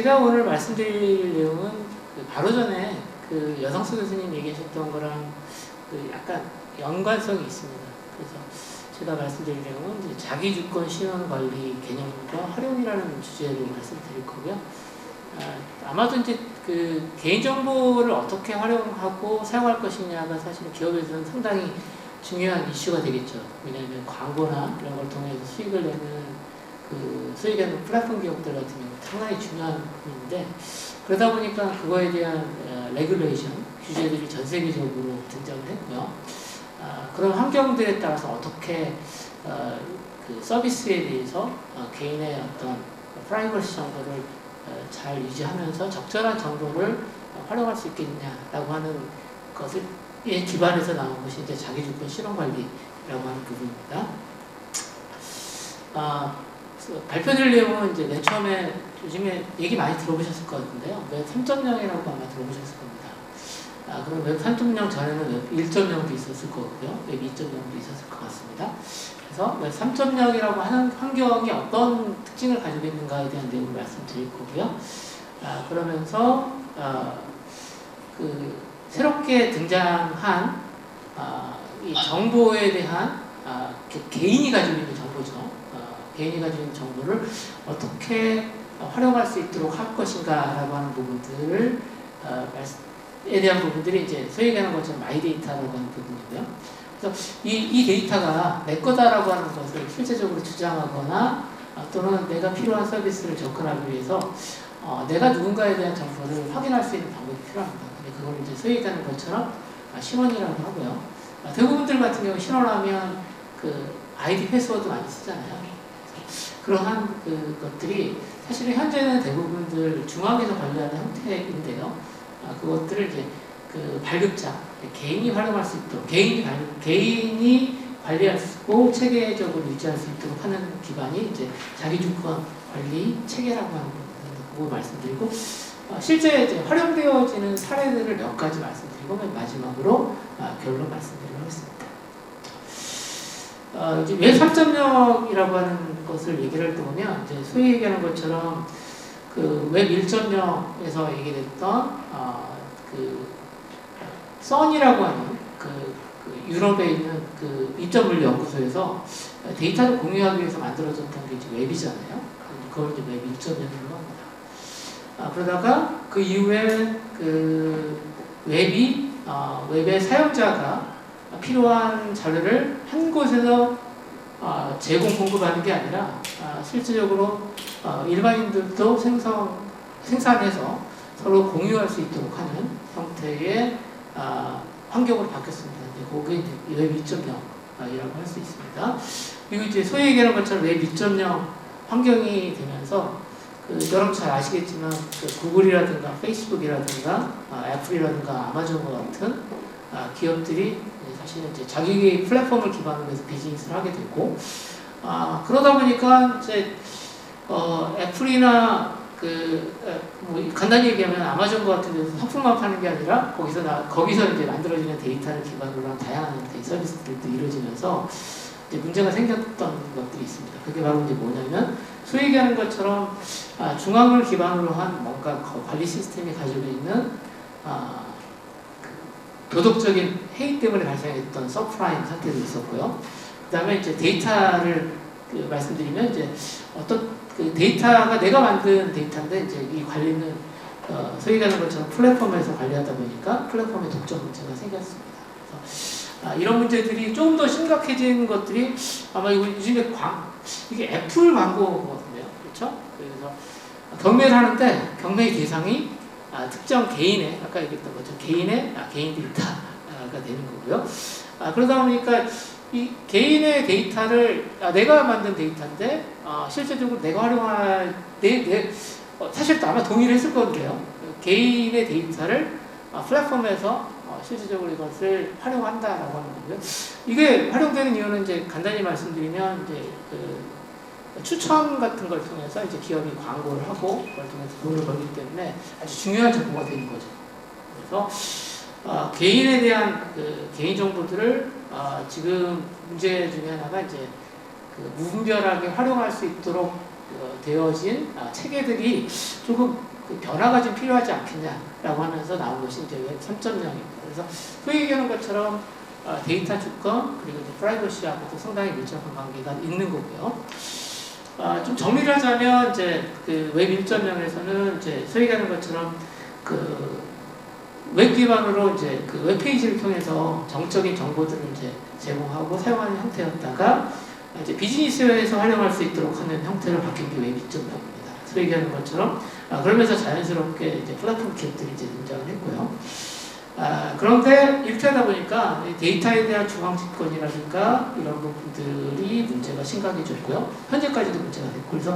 제가 오늘 말씀드릴 내용은 바로 전에 그 여성수 교수님 얘기하셨던 거랑 그 약간 연관성이 있습니다. 그래서 제가 말씀드릴 내용은 이제 자기주권 신원관리 개념과 활용이라는 주제로 말씀드릴 거고요. 아마도 이제 그 개인정보를 어떻게 활용하고 사용할 것이냐가 사실 기업에서는 상당히 중요한 이슈가 되겠죠. 왜냐하면 광고나 이런 걸 통해서 수익을 내는 그 수익하는 플랫폼 기업들 같은 경우 상당히 중요한 부분인데, 그러다 보니까 그거에 대한 레귤레이션, 규제들이 전 세계적으로 등장을 했고요. 그런 환경들에 따라서 어떻게 그 서비스에 대해서 개인의 어떤 프라이버시 정보를 잘 유지하면서 적절한 정보를 활용할 수 있겠냐라고 하는 것을 기반해서 나온 것이 이제 자기주권 실현관리라고 하는 부분입니다. 발표드릴 내용은 이제 맨 처음에 요즘에 얘기 많이 들어보셨을 것 같은데요. 웹 3.0이라고 아마 들어보셨을 겁니다. 그럼 웹 3.0 전에는 웹 1.0도 있었을 거고요. 웹 2.0도 있었을 것 같습니다. 그래서 웹 3.0이라고 하는 환경이 어떤 특징을 가지고 있는가에 대한 내용을 말씀드릴 거고요. 그러면서 그 새롭게 등장한 이 정보에 대한 개인이 가지고 있는 정보죠. 개인이 가지고 있는 정보를 어떻게 활용할 수 있도록 할 것인가라고 하는 부분들을 에 대한 부분들이 이제 소위 얘기하는 것처럼 마이 데이터라고 하는 부분이고요. 그래서 이 데이터가 내 거다라고 하는 것을 실제적으로 주장하거나 또는 내가 필요한 서비스를 접근하기 위해서 내가 누군가에 대한 정보를 확인할 수 있는 방법이 필요합니다. 근데 그걸 이제 소위 얘기하는 것처럼 신원이라고 하고요. 대부분들 같은 경우 신원하면 그 아이디 패스워드 많이 쓰잖아요. 그러한 그 것들이 사실은 현재는 대부분들 중앙에서 관리하는 형태인데요. 그것들을 이제 그 발급자, 개인이 활용할 수 있도록, 개인이 관리할 수 있고 체계적으로 유지할 수 있도록 하는 기반이 이제 자기주권 관리 체계라고 하는 부분 말씀드리고, 실제 이제 활용되어지는 사례들을 몇 가지 말씀드리고 맨 마지막으로 결론 말씀드리도록 하겠습니다. 이제 웹 3.0이라고 하는 것을 얘기를 할 때 보면 이제 소위 얘기하는 것처럼 그 웹 1.0에서 얘기됐던 그 선이라고 하는 그 유럽에 있는 그 입점물리 연구소에서 데이터를 공유하기 위해서 만들어졌던 게 이제 웹이잖아요. 그걸 이제 웹 1.0이라고 합니다. 그러다가 그 이후에 그 웹의 사용자가 필요한 자료를 한 곳에서 제공 공급하는 게 아니라 실질적으로 일반인들도 생산해서 서로 공유할 수 있도록 하는 형태의 환경으로 바뀌었습니다. 그게 이제 웹 2.0이라고 할 수 있습니다. 그리고 이제 소위 얘기하는 것처럼 웹 2.0 환경이 되면서 여러분 잘 아시겠지만 구글이라든가 페이스북이라든가 애플이라든가 아마존과 같은 기업들이 사실은 이제 자기의 플랫폼을 기반으로 해서 비즈니스를 하게 되고, 그러다 보니까 이제 애플이나 뭐 간단히 얘기하면 아마존 같은 데서 상품만 파는 게 아니라 거기서 이제 만들어지는 데이터를 기반으로 한 다양한 서비스들도 이루어지면서 이제 문제가 생겼던 것들이 있습니다. 그게 바로 이제 뭐냐면 소위 얘기하는 것처럼 중앙을 기반으로 한 뭔가 관리 시스템이 가지고 있는 도덕적인 해이 때문에 발생했던 서프라임 사태도 있었고요. 그 다음에 이제 데이터를 말씀드리면 이제 어떤 그 데이터가 내가 만든 데이터인데 이제 이 관리는 소위 얘기하는 것처럼 플랫폼에서 관리하다 보니까 플랫폼의 독점 문제가 생겼습니다. 그래서 이런 문제들이 조금 더 심각해진 것들이 아마 요즘에 이게 애플 광고거든요. 그렇죠? 그래서 경매를 하는데 경매의 대상이 특정 개인의, 아까 얘기했던 것처럼 개인 데이터가 되는 거고요. 그러다 보니까 이 개인의 데이터를 내가 만든 데이터인데 실제적으로 내가 활용할 사실 아마 동의를 했을 건데요. 개인의 데이터를 플랫폼에서 실질적으로 이것을 활용한다라고 하는 거고요. 이게 활용되는 이유는 이제 간단히 말씀드리면 이제 추천 같은 걸 통해서 이제 기업이 광고를 하고 그걸 통해서 돈을 벌기 때문에 아주 중요한 정보가 되는 거죠. 그래서 개인에 대한 개인 정보들을 지금 문제 중에 하나가 이제 무분별하게 활용할 수 있도록 되어진 체계들이 조금 그 변화가 좀 필요하지 않겠냐라고 하면서 나온 것이 이제 웹 3.0입니다. 그래서 소위 얘기하는 것처럼 데이터 주권 그리고 이제 프라이버시하고도 상당히 밀접한 관계가 있는 거고요. 좀 정리를 하자면 이제 그 웹 1.0에서는 이제 소위 얘기하는 것처럼 그 웹 기반으로 이제 그 웹페이지를 통해서 정적인 정보들을 이제 제공하고 사용하는 형태였다가 이제 비즈니스에서 활용할 수 있도록 하는 형태로 바뀐 게 웹 2.0입니다. 소위 얘기하는 것처럼 그러면서 자연스럽게 이제 플랫폼 기업들이 이제 등장을 했고요. 그런데 이렇게 하다 보니까 데이터에 대한 중앙집권이라든가 이런 부분들이 문제가 심각해졌고요. 현재까지도 문제가 됐고, 그래서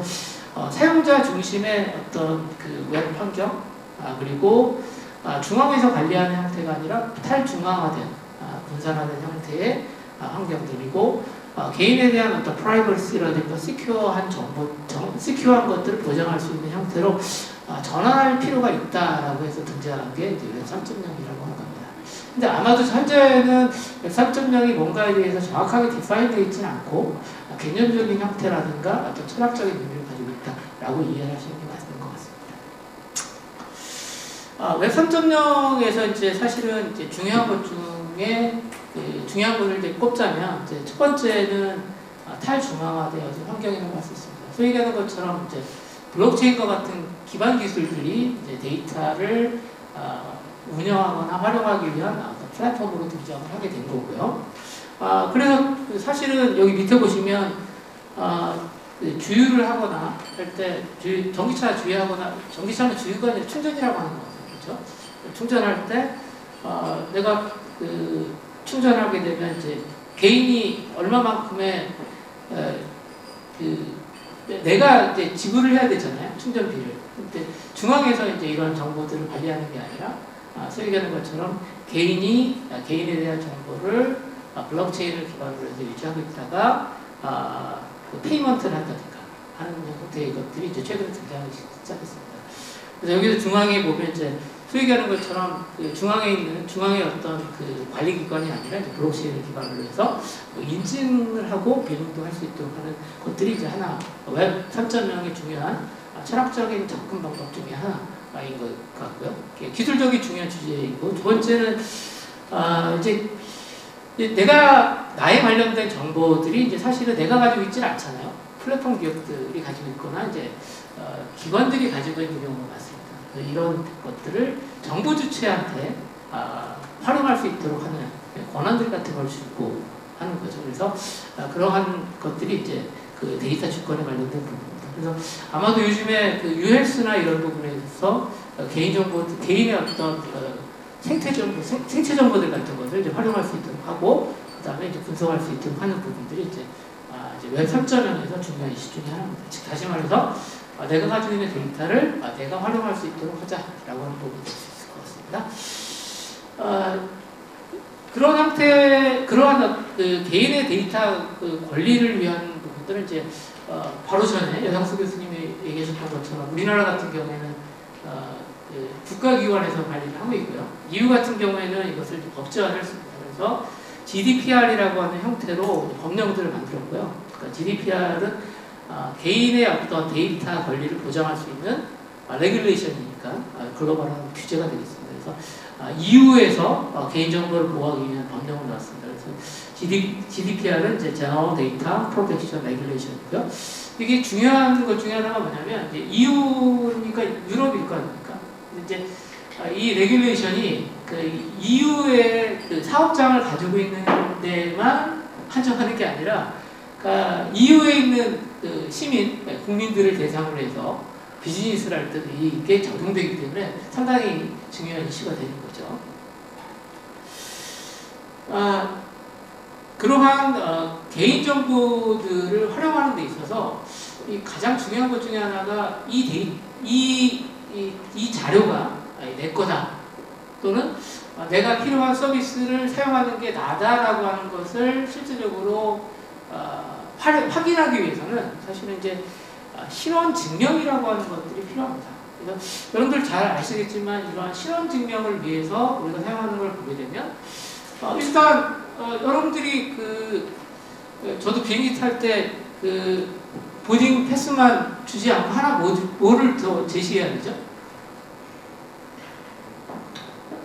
사용자 중심의 어떤 그 웹 환경, 그리고 중앙에서 관리하는 형태가 아니라 탈중앙화된, 분산화된 형태의 환경들이고, 개인에 대한 어떤 프라이버시라든가 시큐어한 정보, 시큐어한 것들을 보장할 수 있는 형태로 전환할 필요가 있다라고 해서 등장한 게 이제 웹 3.0이라고 하는 겁니다. 근데 아마도 현재는 웹 3.0이 뭔가에 대해서 정확하게 디파인되어 있지는 않고 개념적인 형태라든가 어떤 철학적인 의미를 가지고 있다라고 이해를 하시는 게 맞는 것 같습니다. 웹 3.0에서 이제 사실은 이제 중요한 것 중에 중요한 것을 이제 꼽자면 이제 첫 번째는 탈중앙화되어진 환경이라고 할 수 있습니다. 소위 얘기하는 것처럼 이제 블록체인과 같은 기반 기술들이 이제 데이터를 운영하거나 활용하기 위한 플랫폼으로 등장을 하게 된 거고요. 그래서 사실은 여기 밑에 보시면 주유를 하거나 할 때 전기차 주유하거나 전기차는 주유가 아니라 충전이라고 하는 거거든요. 그렇죠? 충전할 때 내가 충전하게 되면 이제 개인이 얼마만큼의 내가 이제 지불을 해야 되잖아요. 충전비를. 근데 중앙에서 이제 이런 정보들을 관리하는 게 아니라 소위 얘기하는 것처럼 개인에 대한 정보를 블록체인을 기반으로 해서 유지하고 있다가 그 페이먼트를 한다든가 하는 형태의 것들이 이제 최근에 등장하기 시작했습니다. 그래서 여기서 중앙에 보면 이제 소위 얘기하는 것처럼 그 중앙의 어떤 그 관리기관이 아니라 이제 블록체인을 기반으로 해서 인증을 하고 배분도 할 수 있도록 하는 것들이 이제 하나 웹 3.0의 중요한 철학적인 접근 방법 중에 하나인 것 같고요. 기술적인 중요한 주제이고, 두 번째는 이제 내가 나에 관련된 정보들이 이제 사실은 내가 가지고 있지는 않잖아요. 플랫폼 기업들이 가지고 있거나 이제 기관들이 가지고 있는 경우가 많습니다. 이런 것들을 정부 주체한테 활용할 수 있도록 하는 권한들 같은 걸 주고 하는 거죠. 그래서 그러한 것들이 이제 그 데이터 주권에 관련된 부분입니다. 그래서 아마도 요즘에 그 UX나 이런 부분에서 개인의 어떤 생체 정보들 같은 것을 이제 활용할 수 있도록 하고, 그 다음에 이제 분석할 수 있도록 하는 부분들이 이제 웹 3.0에서 중요한 이슈 중에 하나입니다. 즉, 다시 말해서 내가 가지고 있는 데이터를 내가 활용할 수 있도록 하자라고 하는 부분이 될 수 있을 것 같습니다. 그러한 그 개인의 데이터 그 권리를 위한 부분들은 이제 바로 전에 여상수 교수님이 얘기하셨던 것처럼 우리나라 같은 경우에는 그 국가기관에서 관리를 하고 있고요. EU 같은 경우에는 이것을 법제화를 했습니다. 그래서 GDPR이라고 하는 형태로 법령들을 만들었고요. 그러니까 GDPR은 개인의 어떤 데이터 권리를 보장할 수 있는 레귤레이션이니까 글로벌한 규제가 되겠습니다. 그래서 EU에서 개인정보를 보호하기 위한 법령을 나왔습니다. 그래서 GDPR은 이제 General Data Protection Regulation이고요. 이게 중요한 것 중에 하나가 뭐냐면 이제 EU니까 유럽일 거 아닙니까? 이제 이 레귤레이션이 그 EU의 그 사업장을 가지고 있는 데만 한정하는 게 아니라 그러니까 EU에 있는 그 시민, 국민들을 대상으로 해서 비즈니스를 할 때도 이게 적용되기 때문에 상당히 중요한 이슈가 되는 거죠. 그러한 개인정보들을 활용하는 데 있어서 이 가장 중요한 것 중에 하나가 이 자료가 내 거다, 또는 내가 필요한 서비스를 사용하는 게 나다라고 하는 것을 실질적으로 확인하기 위해서는 사실은 이제 신원 증명이라고 하는 것들이 필요합니다. 그래서 여러분들 잘 아시겠지만 이러한 신원 증명을 위해서 우리가 사용하는 걸 보게 되면 일단 여러분들이 저도 비행기 탈 때 보딩 패스만 주지 않고 하나 뭐를 더 제시해야 되죠?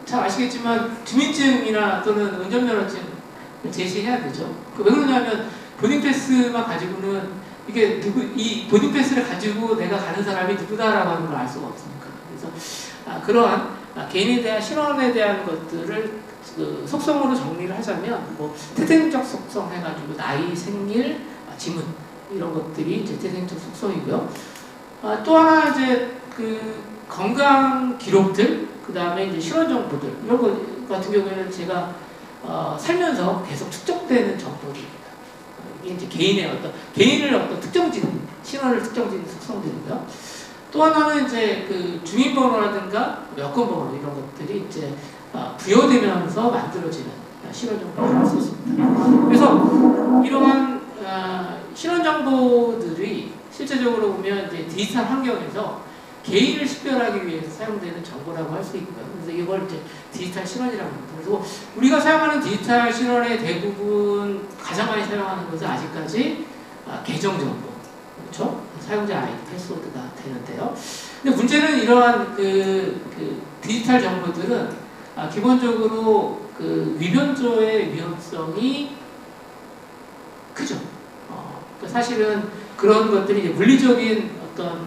잘 아시겠지만 주민증이나 또는 운전면허증을 제시해야 되죠. 왜 그러냐면 보딩 패스만 가지고는 이게 이 보딩 패스를 가지고 내가 가는 사람이 누구다라고 하는 걸 알 수가 없으니까. 그래서 그러한 개인에 대한 신원에 대한 것들을 그 속성으로 정리를 하자면 뭐 태생적 속성 해가지고 나이, 생일, 지문 이런 것들이 이제 태생적 속성이고요. 또 하나 이제 그 건강 기록들, 그 다음에 이제 신원 정보들 이런 것 같은 경우에는 제가 살면서 계속 축적되는 정보들입니다. 이게 이제 개인을 어떤 특정짓는 신원을 특정짓는 속성들이고요. 또 하나는 이제 그 주민번호라든가 여권번호 이런 것들이 이제 부여되면서 만들어지는 신원 정보를 할 수 있습니다. 그래서 이러한 신원 정보들이 실제적으로 보면 이제 디지털 환경에서 개인을 식별하기 위해서 사용되는 정보라고 할 수 있고요. 그래서 이걸 이제 디지털 신원이라고 합니다. 그래서 우리가 사용하는 디지털 신원의 대부분 가장 많이 사용하는 것은 아직까지 계정 정보, 그렇죠? 사용자 아이디, 패스워드가 되는데요. 근데 문제는 이러한 그 디지털 정보들은 기본적으로 그 위변조의 위험성이 크죠. 그러니까 사실은 그런 것들이 이제 물리적인 어떤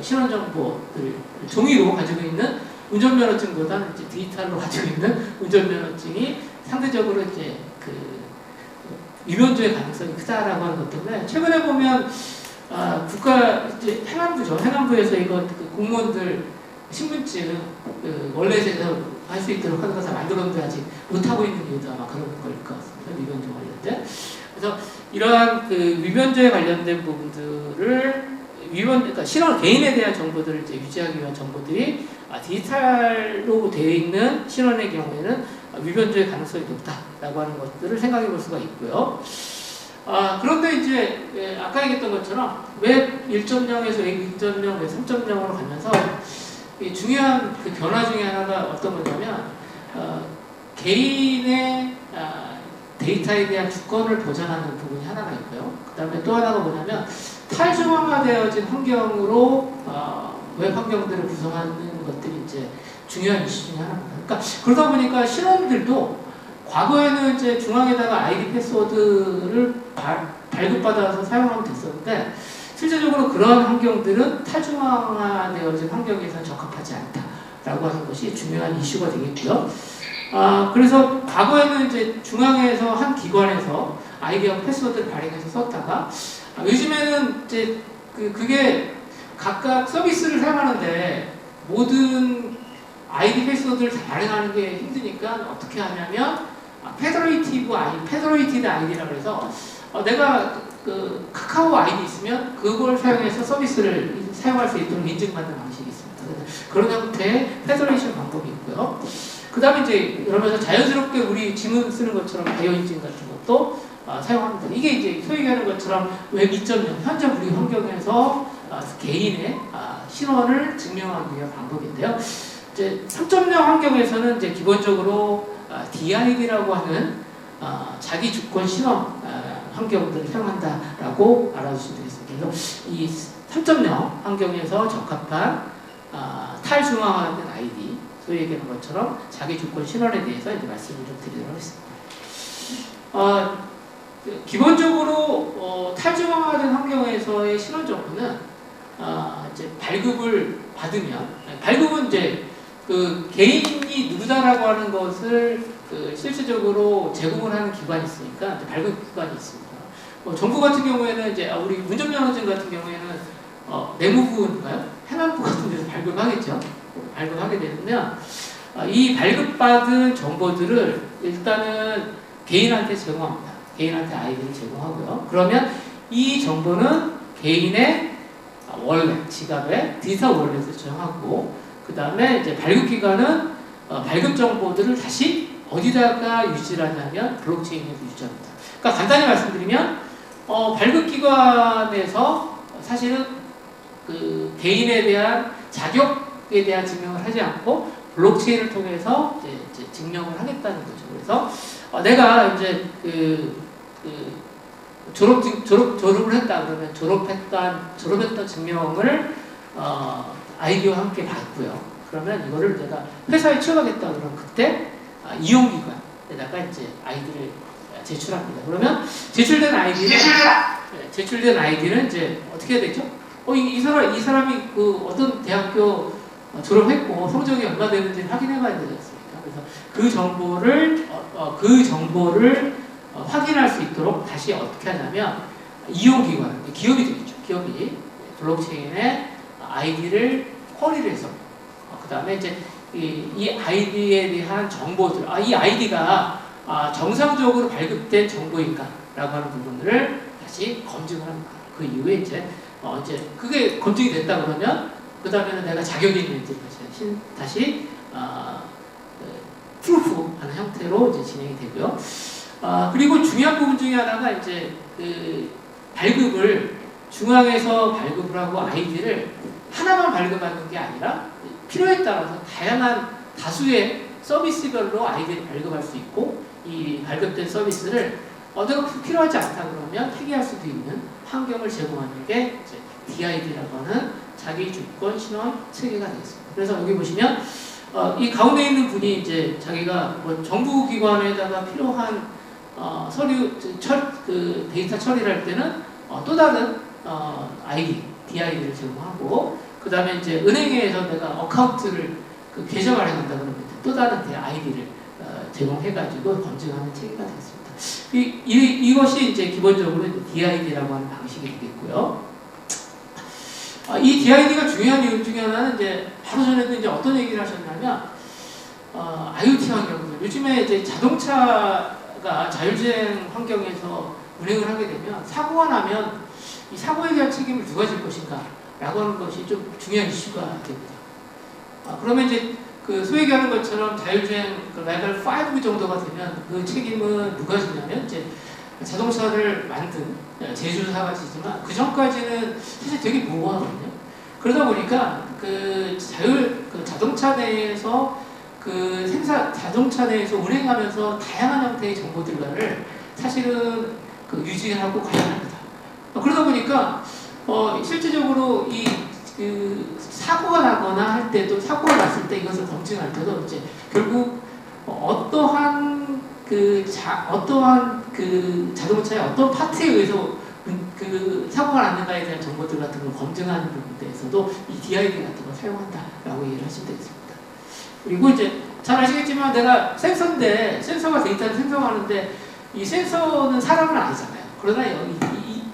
신원 정보들 종이로 가지고 있는 운전면허증보다 이제 디지털로 가지고 있는 운전면허증이 상대적으로 이제 그 위변조의 가능성이 크다라고 하는 것 때문에 최근에 보면 국가 이제 행안부죠. 행안부에서 이거 그 공무원들 신분증 원래에서 할 수 있도록 하는 것을 만들었는데 아직 못하고 있는 이유도 아마 그런 거일 것 같습니다. 위변조 관련된. 그래서 이러한 그 위변조에 관련된 부분들을 그러니까 신원 개인에 대한 정보들을 이제 유지하기 위한 정보들이 디지털로 되어 있는 신원의 경우에는 위변조의 가능성이 높다라고 하는 것들을 생각해 볼 수가 있고요. 그런데 이제 아까 얘기했던 것처럼 웹 1.0에서 웹 2.0, 웹 3.0으로 가면서 중요한 그 변화 중에 하나가 어떤 거냐면 개인의 데이터에 대한 주권을 보장하는 부분이 하나가 있고요. 그 다음에 또 하나가 뭐냐면 탈중앙화되어진 환경으로 웹 환경들을 구성하는 것들이 이제 중요한 이슈 중에 하나입니다. 그러니까 그러다 보니까 신원들도 과거에는 이제 중앙에다가 아이디 패스워드를 발급받아서 사용하면 됐었는데 실제적으로 그러한 환경들은 탈중앙화되어진 환경에서 적합하지 않다라고 하는 것이 중요한 이슈가 되겠고요. 그래서 과거에는 이제 중앙에서 한 기관에서 아이디하고 패스워드를 발행해서 썼다가 요즘에는 이제 그게 각각 서비스를 사용하는데 모든 아이디 패스워드를 다 발행하는 게 힘드니까 어떻게 하냐면 페더레이티드 아이디라고 해서 내가 그 카카오 아이디 있으면 그걸 사용해서 서비스를 사용할 수 있도록 인증받는 방식이 있습니다. 그런 형태의 페더레이션 방법이 있고요. 그 다음에 이제 그러면서 자연스럽게 우리 지문 쓰는 것처럼 바이오 인증 같은 것도 사용합니다. 이게 이제 소위 얘기하는 것처럼 웹 2.0 현재 우리 환경에서 개인의 신원을 증명하기 위한 방법인데요. 이제 3.0 환경에서는 이제 기본적으로 DID라고 하는 자기 주권 신원 환경들을 사용한다라고 알아주시면 되겠습니다. 그래서 이 3.0 환경에서 적합한 탈중앙화된 아이디, 소위 얘기하는 것처럼 자기 주권 신원에 대해서 이제 말씀을 좀 드리도록 하겠습니다. 기본적으로 탈중앙화된 환경에서의 신원 정보는 이제 발급을 받으면 발급은 이제 그 개인이 누구다라고 하는 것을 실질적으로 제공을 하는 기관이 있으니까 발급 기관이 있습니다. 정부 같은 경우에는 이제 우리 운전면허증 같은 경우에는 내무부인가요? 행안부 같은 데서 발급하겠죠. 발급하게 되면 이 발급받은 정보들을 일단은 개인한테 제공합니다. 개인한테 아이디를 제공하고요. 그러면 이 정보는 개인의 월렛, 지갑에 디지털 월렛을 저장하고 그 다음에 이제 발급기관은 발급 정보들을 다시 어디다가 유지를 하냐면 블록체인에서 유지합니다. 그러니까 간단히 말씀드리면 발급기관에서 사실은 그 개인에 대한 자격에 대한 증명을 하지 않고 블록체인을 통해서 이제 증명을 하겠다는 거죠. 그래서 내가 이제 졸업을 했다 그러면 졸업했던 증명을 아이디와 함께 받고요. 그러면 이거를 내가 회사에 취업하겠다 그러면 그때 이용기관에다가 이제 아이디를 제출합니다. 그러면 제출된 아이디는 이제 어떻게 해야 되죠? 이 사람이 그 어떤 대학교 졸업했고 성적이 얼마 되는지를 확인해봐야 되지 않습니까? 그래서 그 정보를 확인할 수 있도록 다시 어떻게 하냐면 이용기관, 기업이 되겠죠. 기업이 블록체인에 아이디를 쿼리를 해서 그 다음에 이제 이 아이디에 대한 정보들, 이 아이디가 정상적으로 발급된 정보인가 라고 하는 부분들을 다시 검증을 합니다. 그 이후에 이제 그게 검증이 됐다 그러면 그 다음에는 내가 자격이 있는지 다시 프루프하는 형태로 이제 진행이 되고요. 그리고 중요한 부분 중에 하나가 이제 그 발급을 중앙에서 발급을 하고 아이디를 하나만 발급하는 게 아니라 필요에 따라서 다수의 서비스별로 아이디를 발급할 수 있고 이 발급된 서비스를 내가 필요하지 않다 그러면 폐기할 수도 있는 환경을 제공하는 게 이제 DID라고 하는 자기 주권 신원 체계가 되겠습니다. 그래서 여기 보시면 이 가운데 있는 분이 이제 자기가 뭐 정부기관에다가 필요한 서류 그 데이터 처리를 할 때는 또 다른 DID를 제공하고 그 다음에 이제 은행에서 내가 어카운트를 계좌 마련한다 그러면 또 다른 아이디를 제공해가지고 검증하는 체계가 되겠습니다. 이것이 이제 기본적으로 DID라고 하는 방식이 되겠고요. 이 DID가 중요한 이유 중에 하나는 이제 바로 전에도 이제 어떤 얘기를 하셨냐면 IoT 환경, 요즘에 이제 자동차가 자율주행 환경에서 운행을 하게 되면 사고가 나면 이 사고에 대한 책임을 누가 질 것인가 라고 하는 것이 좀 중요한 이슈가 됩니다. 그러면 이제 그 소위 얘기하는 것처럼 자율주행 레벨 5 정도가 되면 그 책임은 누가 지냐면 이제 자동차를 만든 제조사가 지지만 그 전까지는 사실 되게 모호하거든요. 그러다 보니까 자동차 내에서 자동차 내에서 운행하면서 다양한 형태의 정보들과를 사실은 유지하고 관련합니다. 그러다 보니까 실질적으로 사고가 나거나 할 때도 사고가 났을 때 이것을 검증할 때도 이제 결국 어떠한 자동차의 어떤 파트에 의해서 사고가 났는가에 대한 정보들 같은 걸 검증하는 부분에서도 이 DID 같은 걸 사용한다라고 이해를 하시면 되겠습니다. 그리고 이제 잘 아시겠지만 내가 센서인데 센서가 데이터를 생성하는데 이 센서는 사람은 아니잖아요. 그러나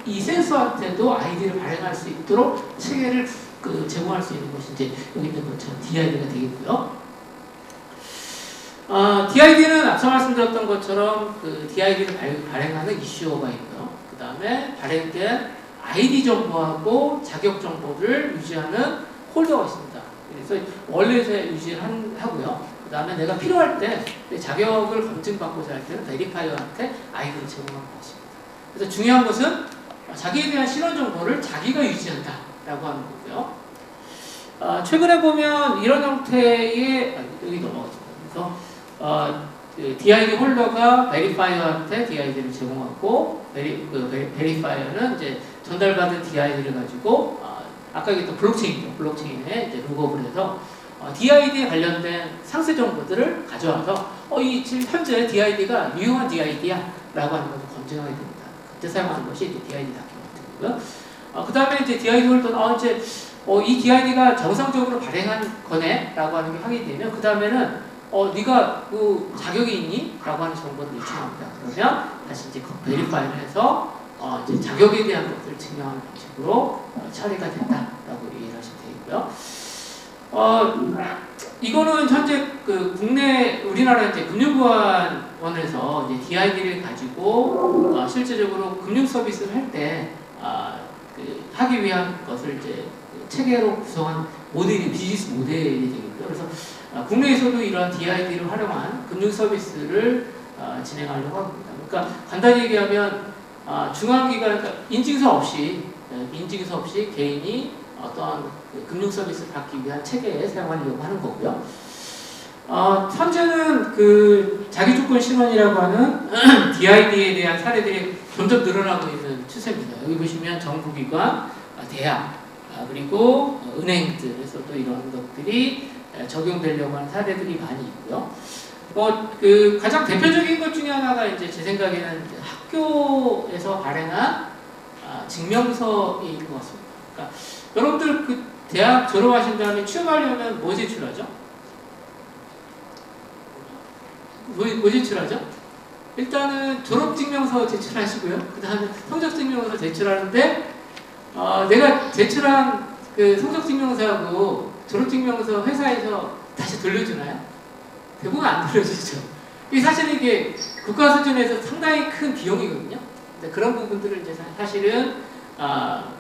이 센서한테도 아이디를 발행할 수 있도록 체계를 제공할 수 있는 것이 이제 여기 있는 것처럼 DID가 되겠고요. DID는 앞서 말씀드렸던 것처럼 DID를 발행하는 이슈어가 있고요. 그 다음에 발행된 아이디 정보하고 자격 정보를 유지하는 홀더가 있습니다. 그래서 원래에 유지를 하고요. 그 다음에 내가 필요할 때 자격을 검증받고자 할 때는 베리파이어한테 아이디를 제공하는 것입니다. 그래서 중요한 것은 자기에 대한 신원 정보를 자기가 유지한다라고 하는 거고요. 최근에 보면 이런 형태의 여기 넘어가겠습니다. 그래서 DID 홀더가 베리파이어한테 DID를 제공하고 베리파이어는 이제 전달받은 DID를 가지고 아까 얘기했던 블록체인에 이제 룩업을 해서 DID에 관련된 상세 정보들을 가져와서 지금 현재 DID가 유효한 DID야 라고 하는 것을 검증하게 됩니다. 그때 사용하는 것이 이제 DID 다큐멘트고요. 그 다음에 이제 DID 홀더는 이 DID가 정상적으로 발행한 거네 라고 하는 게 확인되면 그 다음에는 네가 자격이 있니? 라고 하는 정보를 요청합니다. 그러면 다시 이제 베리파이를 해서 이제 자격에 대한 것들을 증명하는 방식으로 처리가 된다라고 이해를 하시면 되겠고요. 이거는 현재 우리나라 이제 금융보안원에서 이제 DID를 가지고 실제적으로 금융 서비스를 할 때 하기 위한 것을 이제 체계로 구성한 비즈니스 모델이 되겠고요. 그래서 국내에서도 이러한 DID를 활용한 금융 서비스를 진행하려고 합니다. 그러니까 간단히 얘기하면 중앙기관, 그러니까 인증서 없이 개인이 어떠한 금융 서비스를 받기 위한 체계에 사용하려고 하는 거고요. 현재는 그 자기조건 신원이라고 하는 DID에 대한 사례들이 점점 늘어나고 있는 추세입니다. 여기 보시면 정부기관, 대학, 그리고 은행들에서 또 이런 것들이 적용되려고 하는 사례들이 많이 있고요. 그 가장 대표적인 것 중에 하나가 이제 제 생각에는 학교에서 발행한 증명서인 것 같습니다. 그러니까 여러분들 그 대학 졸업하신 다음에 취업하려면 뭐 제출하죠? 뭐 제출하죠? 일단은 졸업증명서 제출하시고요. 그 다음에 성적증명서 제출하는데 내가 제출한 그 성적증명서하고 졸업증명서 회사에서 다시 돌려주나요? 대부분 안 돌려주죠. 이게 사실 이게 국가 수준에서 상당히 큰 비용이거든요. 그런 부분들을 이제 사실은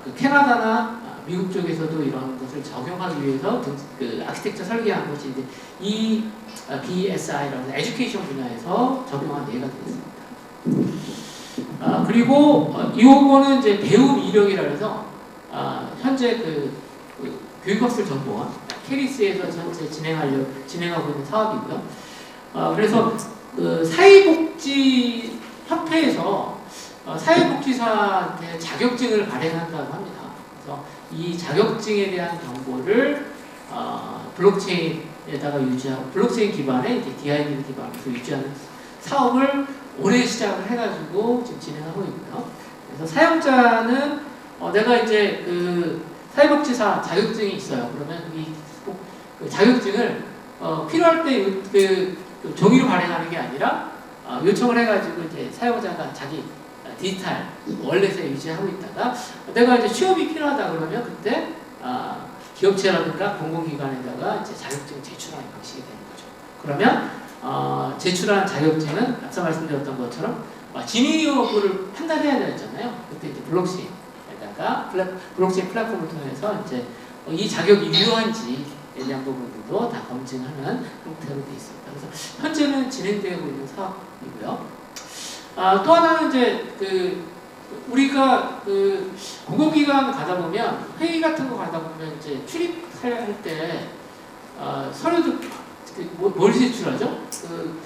그 캐나다나 미국 쪽에서도 이런 것을 적용하기 위해서 그 아키텍처 설계한 것이 이제 이 BSI라는 에듀케이션 분야에서 적용한 예가 되겠습니다. 그리고 이거는 이제 배움 이력이라 해서 현재 그 교육학술 정보원 캐리스에서 현재 진행하고 있는 사업이고요. 그래서 그 사회복지 협회에서 사회복지사한테 자격증을 발행한다고 합니다. 그래서 이 자격증에 대한 정보를 블록체인에다가 유지하고 블록체인 기반의 이제 DID 기반으로 유지하는 사업을 올해 시작을 해가지고 지금 진행하고 있고요. 그래서 사용자는 내가 이제 그 사회복지사 자격증이 있어요. 그러면 그 자격증을 필요할 때 그 종이로 발행하는 게 아니라 요청을 해가지고 이제 사용자가 자기 디지털 월렛에 유지하고 있다가 내가 이제 취업이 필요하다 그러면 그때 기업체라든가 공공기관에다가 이제 자격증 제출하는 방식이 되는 거죠. 그러면 제출한 자격증은 앞서 말씀드렸던 것처럼 진위 여부를 판단해야 되잖아요. 그때 이제 블록체인에다가 블록체인 플랫폼을 통해서 이제 이 자격이 유효한지에 대한 부분들도 다 검증하는 형태로 되어 있습니다. 그래서 현재는 진행되고 있는 사업이고요. 또 하나는 이제 우리가 그 공공기관 가다 보면 회의 같은 거 가다 보면 이제 출입할 때 서류도 뭘 제출하죠? 그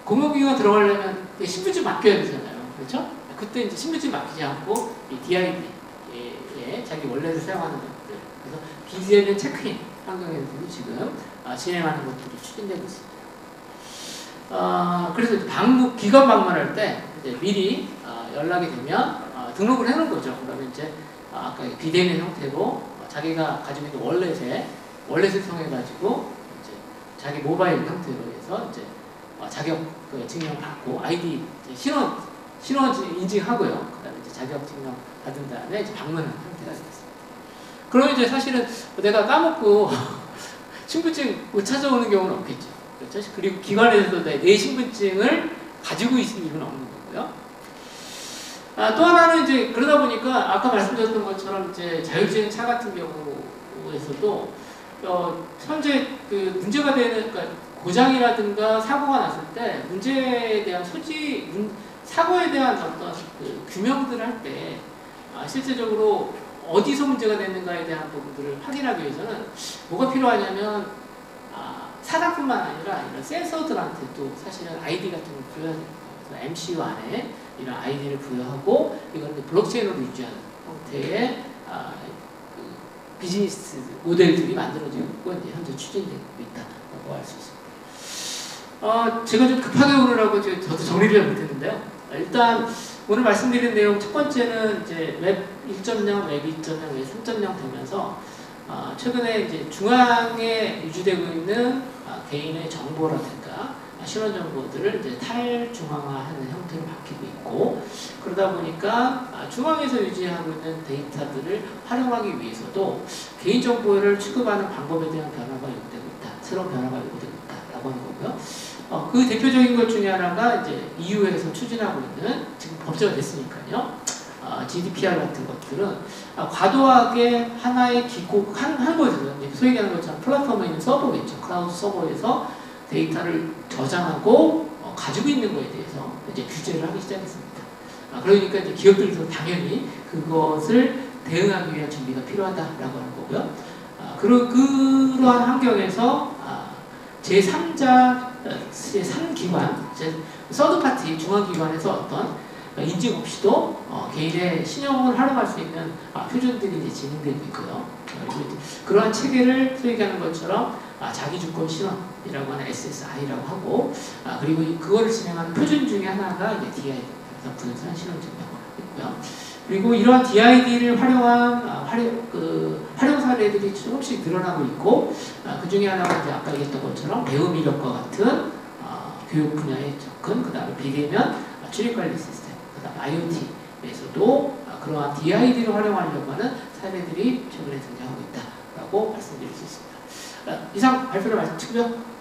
공공기관 들어가려면 신분증 맡겨야 되잖아요. 그렇죠? 그때 이제 신분증 맡기지 않고 이 DID에 자기 월렛을 사용하는 것들. 그래서 BDN 체크인 환경에서도 지금 진행하는 것들이 추진되고 있습니다. 그래서 기관 방문할 때 이제 미리 연락이 되면 등록을 해놓은 거죠. 그러면 이제 아까 비대면 형태로 자기가 가지고 있는 월렛을 통해 가지고 이제 자기 모바일 형태로 해서 이제 자격 증명 받고 아이디 신원 인증하고요. 그다음에 이제 자격 증명 받은 다음에 이제 방문하는 형태가 되겠습니다. 그럼 이제 사실은 내가 까먹고 신분증 못 찾아오는 경우는 없겠죠. 그렇죠? 그리고 기관에서도 내 신분증을 가지고 있을 일은 없는 거고요. 또 하나는 이제 그러다 보니까 아까 말씀드렸던 것처럼 이제 자율주행 차 같은 경우에서도 현재 그 문제가 되는 그러니까 고장이라든가 사고가 났을 때 문제에 대한 사고에 대한 어떤 그 규명들을 할 때 실제적으로 어디서 문제가 됐는가에 대한 부분들을 확인하기 위해서는 뭐가 필요하냐면 사람뿐만 아니라 이런 센서들한테도 사실은 아이디 같은 걸 부여해야 됩니다. 그래서 MCU 안에 이런 아이디를 부여하고 이걸 블록체인으로 유지하는 형태의 그 비즈니스 모델들이 만들어지고 있고 이제 현재 추진되고 있다고 할 수 있습니다. 제가 좀 급하게 오느라고 저도 정리를 못했는데요. 일단 오늘 말씀드린 내용 첫 번째는 이제 웹 1.0, 웹 2.0, 웹 3.0 되면서 최근에 이제 중앙에 유지되고 있는 개인의 정보라든가 신원 정보들을 이제 탈중앙화하는 형태로 바뀌고 있고 그러다 보니까 중앙에서 유지하고 있는 데이터들을 활용하기 위해서도 개인 정보를 취급하는 방법에 대한 변화가 요구되고 있다. 새로운 변화가 요구되고 있다라고 하는 거고요. 그 대표적인 것 중에 하나가 이제 EU에서 추진하고 있는 지금 법제가 됐으니까요. GDPR 같은 것들은 과도하게 하나의 한 곳에서 소위 얘기하는 것처럼 플랫폼에 있는 서버겠죠. 클라우드 서버에서 데이터를 저장하고 가지고 있는 거에 대해서 이제 규제를 하기 시작했습니다. 그러니까 이제 기업들도 당연히 그것을 대응하기 위한 준비가 필요하다라고 하는 거고요. 그러한 환경에서 제3자, 제3기관, 서드파티 중앙기관에서 어떤 인증 없이도 개인의 신용을 활용할 수 있는 표준들이 이제 진행되고 있고요. 그리고 그러한 체계를 소위 얘기하는 것처럼 자기주권 신원이라고 하는 SSI라고 하고, 그리고 그거를 진행하는 표준 중에 하나가 이제 DID, 부동산 신원증명이고요. 그리고 이러한 DID를 활용한 활용 사례들이 조금씩 늘어나고 있고, 그 중에 하나가 이제 아까 얘기했던 것처럼 배움 이력과 같은 교육 분야의 접근, 그 다음에 비대면 출입관리 시스템, 그 다음에 IoT에서도 그러한 DID를 활용하려고 하는 사례들이 최근에 등장하고 있다라고 말씀드릴 수 있습니다. 이상 발표를 마치고요.